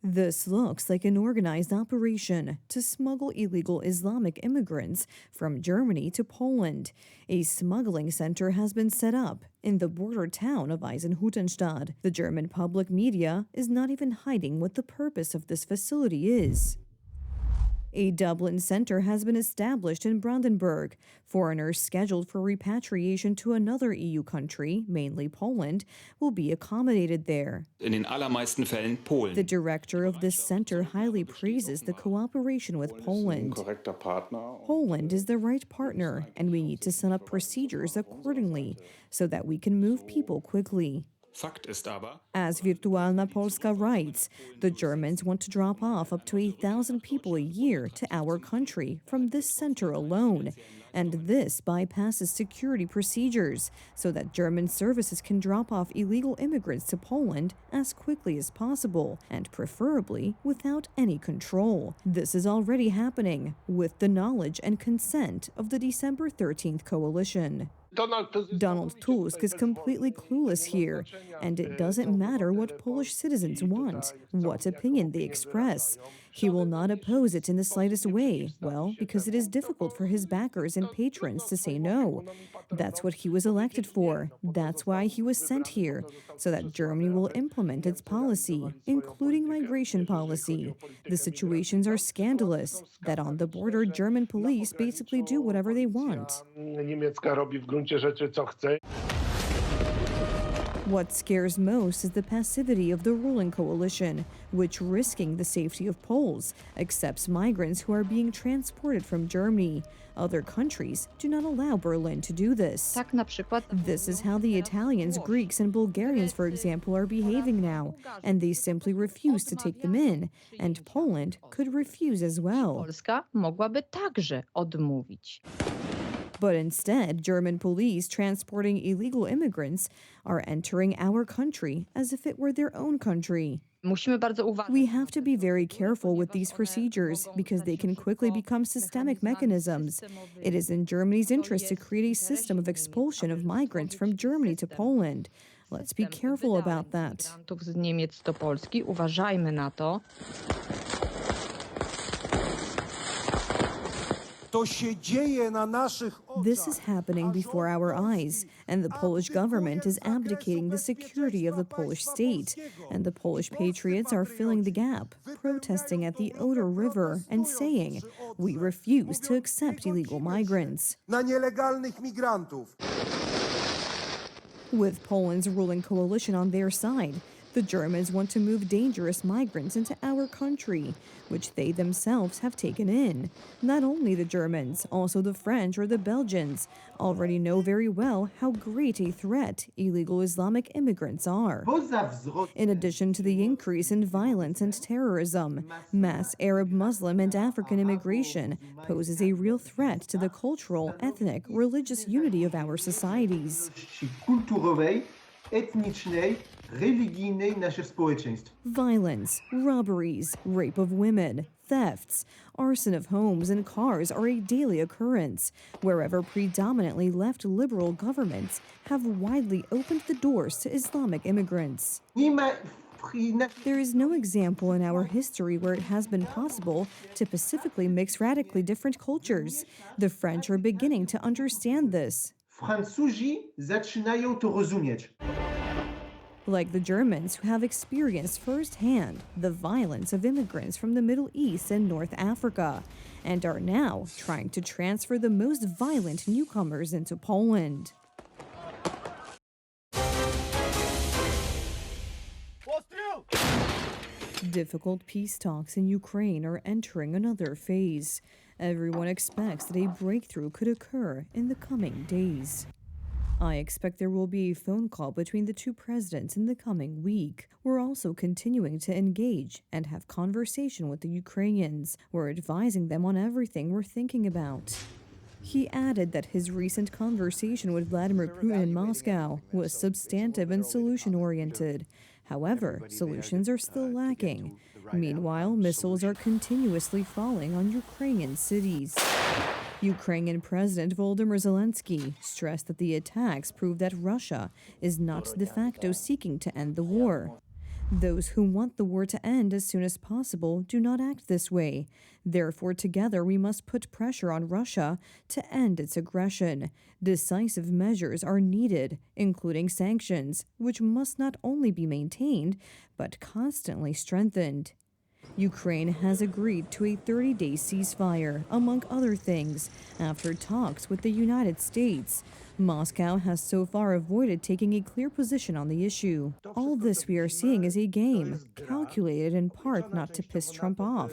This looks like an organized operation to smuggle illegal Islamic immigrants from Germany to Poland. A smuggling center has been set up in the border town of Eisenhüttenstadt. The German public media is not even hiding what the purpose of this facility is. A Dublin center has been established in Brandenburg. Foreigners scheduled for repatriation to another EU country, mainly Poland, will be accommodated there. In den allermeisten Fällen Polen. The director of this center highly praises the cooperation with Poland. Poland is the right partner, and we need to set up procedures accordingly so that we can move people quickly. Fakt ist aber, As Wirtualna Polska writes, the Germans want to drop off up to 8,000 people a year to our country from this center alone. And this bypasses security procedures so that German services can drop off illegal immigrants to Poland as quickly as possible and preferably without any control. This is already happening with the knowledge and consent of the December 13th coalition. Donald Tusk is completely clueless here, and it doesn't matter what Polish citizens want, what opinion they express. He will not oppose it in the slightest way, well, because it is difficult for his backers and patrons to say no. That's what he was elected for. That's why he was sent here, so that Germany will implement its policy, including migration policy. The situations are scandalous, that on the border, German police basically do whatever they want. What scares most is the passivity of the ruling coalition, which, risking the safety of Poles, accepts migrants who are being transported from Germany. Other countries do not allow Berlin to do this. This is how the Italians, Greeks, and Bulgarians, for example, are behaving now, and they simply refuse to take them in, and Poland could refuse as well. But instead, German police transporting illegal immigrants are entering our country as if it were their own country. We have to be very careful with these procedures because they can quickly become systemic mechanisms. It is in Germany's interest to create a system of expulsion of migrants from Germany to Poland. Let's be careful about that. This is happening before our eyes, and the Polish government is abdicating the security of the Polish state, and the Polish patriots are filling the gap, protesting at the Oder River and saying, "We refuse to accept illegal migrants." With Poland's ruling coalition on their side, the Germans want to move dangerous migrants into our country, which they themselves have taken in. Not only the Germans, also the French or the Belgians already know very well how great a threat illegal Islamic immigrants are. In addition to the increase in violence and terrorism, mass Arab, Muslim, and African immigration poses a real threat to the cultural, ethnic, religious unity of our societies. Violence, robberies, rape of women, thefts, arson of homes and cars are a daily occurrence, wherever predominantly left liberal governments have widely opened the doors to Islamic immigrants. There is no example in our history where it has been possible to pacifically mix radically different cultures. The French are beginning to understand this. Like the Germans, who have experienced firsthand the violence of immigrants from the Middle East and North Africa, and are now trying to transfer the most violent newcomers into Poland. Difficult peace talks in Ukraine are entering another phase. Everyone expects that a breakthrough could occur in the coming days. I expect there will be a phone call between the two presidents in the coming week. We're also continuing to engage and have conversation with the Ukrainians. We're advising them on everything we're thinking about. He added that his recent conversation with Vladimir Putin in Moscow was substantive and solution-oriented. However, solutions are still lacking. Meanwhile, missiles are continuously falling on Ukrainian cities. Ukrainian President Volodymyr Zelensky stressed that the attacks prove that Russia is not de facto seeking to end the war. Those who want the war to end as soon as possible do not act this way. Therefore, together we must put pressure on Russia to end its aggression. Decisive measures are needed, including sanctions, which must not only be maintained, but constantly strengthened. Ukraine has agreed to a 30-day ceasefire, among other things, after talks with the United States. Moscow has so far avoided taking a clear position on the issue. All this we are seeing is a game, calculated in part not to piss Trump off.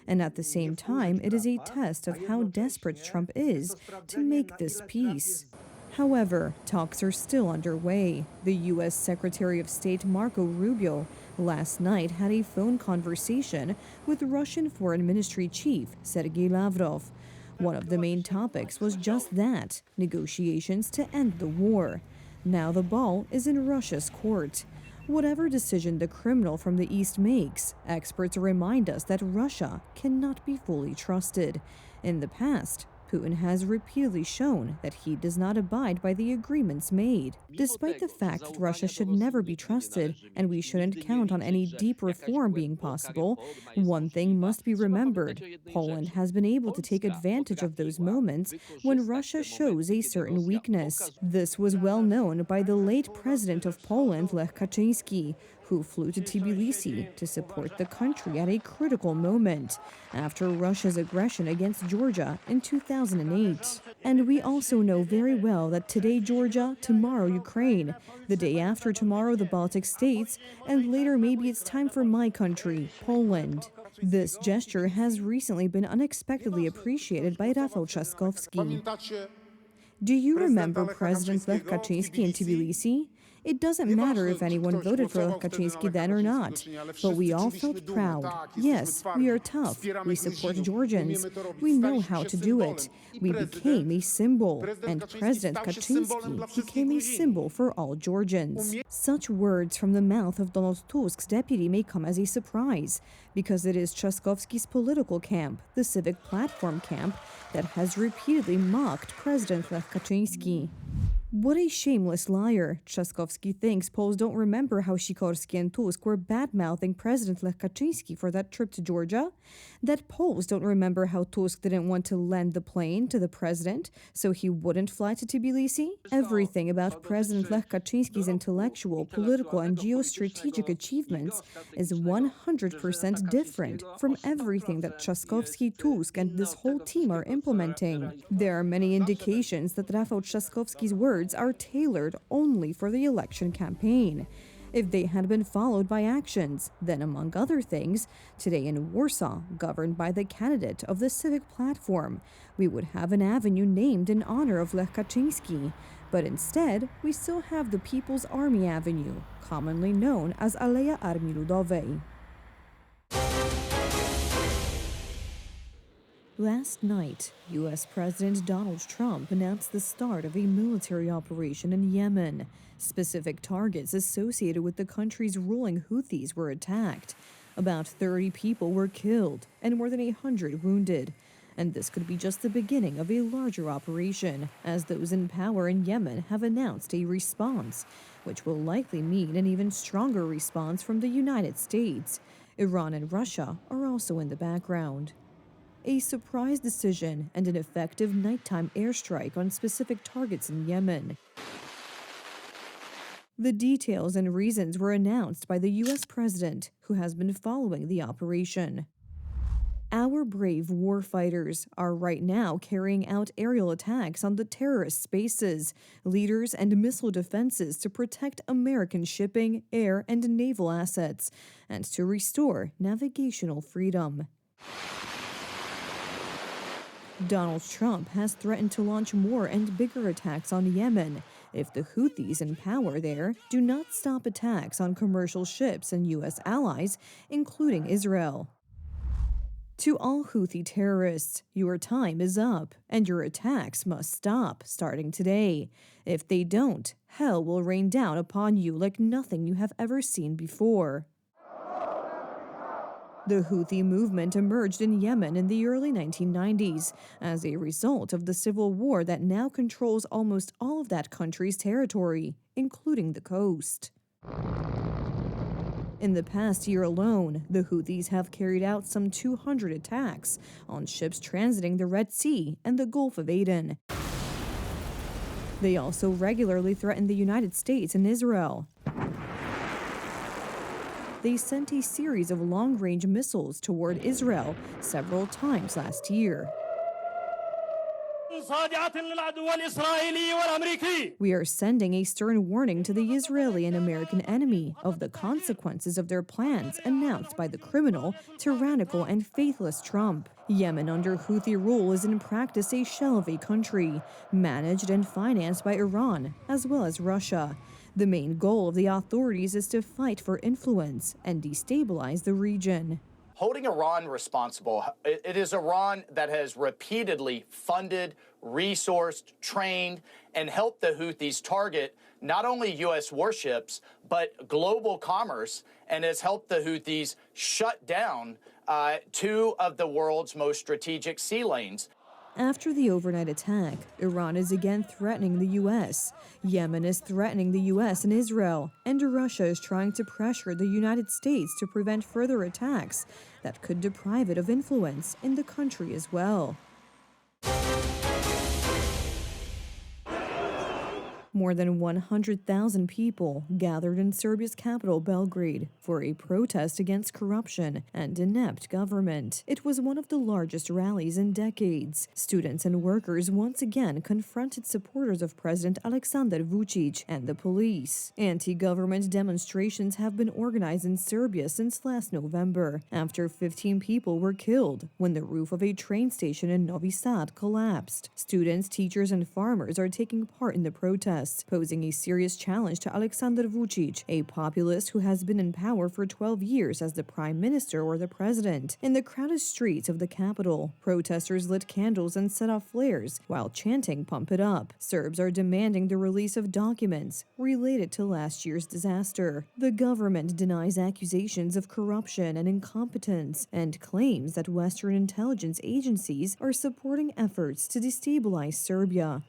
And at the same time, it is a test of how desperate Trump is to make this peace. However, talks are still underway. The U.S. Secretary of State Marco Rubio last night had a phone conversation with Russian Foreign Ministry Chief Sergei Lavrov. One of the main topics was just that, negotiations to end the war. Now the ball is in Russia's court. Whatever decision the criminal from the East makes, experts remind us that Russia cannot be fully trusted. In the past, Putin has repeatedly shown that he does not abide by the agreements made. Despite the fact that Russia should never be trusted and we shouldn't count on any deep reform being possible, one thing must be remembered. Poland has been able to take advantage of those moments when Russia shows a certain weakness. This was well known by the late president of Poland, Lech Kaczynski, who flew to Tbilisi to support the country at a critical moment after Russia's aggression against Georgia in 2008. And we also know very well that today Georgia, tomorrow Ukraine, the day after tomorrow the Baltic states, and later maybe it's time for my country, Poland. This gesture has recently been unexpectedly appreciated by Rafał Trzaskowski. Do you remember President Lech Kaczynski in Tbilisi? It doesn't matter if anyone voted for Lech Kaczynski then or not, but we all felt proud. Yes, we are tough. We support Georgians. We know how to do it. We became a symbol, and President Kaczynski became a symbol for all Georgians. Such words from the mouth of Donald Tusk's deputy may come as a surprise, because it is Trzaskowski's political camp, the Civic Platform camp, that has repeatedly mocked President Lech Kaczynski. What a shameless liar. Trzaskowski thinks Poles don't remember how Sikorski and Tusk were bad-mouthing President Lech Kaczynski for that trip to Georgia? That Poles don't remember how Tusk didn't want to lend the plane to the president so he wouldn't fly to Tbilisi? Everything about President Lech Kaczynski's intellectual, political, and geostrategic achievements is 100% different from everything that Trzaskowski, Tusk, and this whole team are implementing. There are many indications that Rafał Trzaskowski's words are tailored only for the election campaign. If they had been followed by actions, then among other things, today in Warsaw, governed by the candidate of the Civic Platform, we would have an avenue named in honor of Lech Kaczynski. But instead, we still have the People's Army Avenue, commonly known as Aleja Armii Ludowej. Last night, U.S. President Donald Trump announced the start of a military operation in Yemen. Specific targets associated with the country's ruling Houthis were attacked. About 30 people were killed and more than 100 wounded. And this could be just the beginning of a larger operation, as those in power in Yemen have announced a response, which will likely mean an even stronger response from the United States. Iran and Russia are also in the background. A surprise decision and an effective nighttime airstrike on specific targets in Yemen. The details and reasons were announced by the U.S. president, who has been following the operation. Our brave warfighters are right now carrying out aerial attacks on the terrorist bases, leaders, and missile defenses to protect American shipping, air, and naval assets, and to restore navigational freedom. Donald Trump has threatened to launch more and bigger attacks on Yemen if the Houthis in power there do not stop attacks on commercial ships and U.S. allies, including Israel. To all Houthi terrorists, your time is up, and your attacks must stop starting today. If they don't, hell will rain down upon you like nothing you have ever seen before. The Houthi movement emerged in Yemen in the early 1990s as a result of the civil war that now controls almost all of that country's territory, including the coast. In the past year alone, the Houthis have carried out some 200 attacks on ships transiting the Red Sea and the Gulf of Aden. They also regularly threaten the United States and Israel. They sent a series of long-range missiles toward Israel several times last year. We are sending a stern warning to the Israeli and American enemy of the consequences of their plans announced by the criminal, tyrannical, and faithless Trump. Yemen under Houthi rule is in practice a shell of a country, managed and financed by Iran as well as Russia. The main goal of the authorities is to fight for influence and destabilize the region. Holding Iran responsible, it is Iran that has repeatedly funded, resourced, trained, and helped the Houthis target not only U.S. warships, but global commerce, and has helped the Houthis shut down two of the world's most strategic sea lanes. After the overnight attack, Iran is again threatening the U.S. Yemen is threatening the U.S. and Israel, and Russia is trying to pressure the United States to prevent further attacks that could deprive it of influence in the country as well. More than 100,000 people gathered in Serbia's capital, Belgrade, for a protest against corruption and inept government. It was one of the largest rallies in decades. Students and workers once again confronted supporters of President Aleksandar Vučić and the police. Anti-government demonstrations have been organized in Serbia since last November, after 15 people were killed when the roof of a train station in Novi Sad collapsed. Students, teachers, and farmers are taking part in the protest, posing a serious challenge to Aleksandar Vučić, a populist who has been in power for 12 years as the prime minister or the president. In the crowded streets of the capital, protesters lit candles and set off flares while chanting "Pump It Up." Serbs are demanding the release of documents related to last year's disaster. The government denies accusations of corruption and incompetence and claims that Western intelligence agencies are supporting efforts to destabilize Serbia.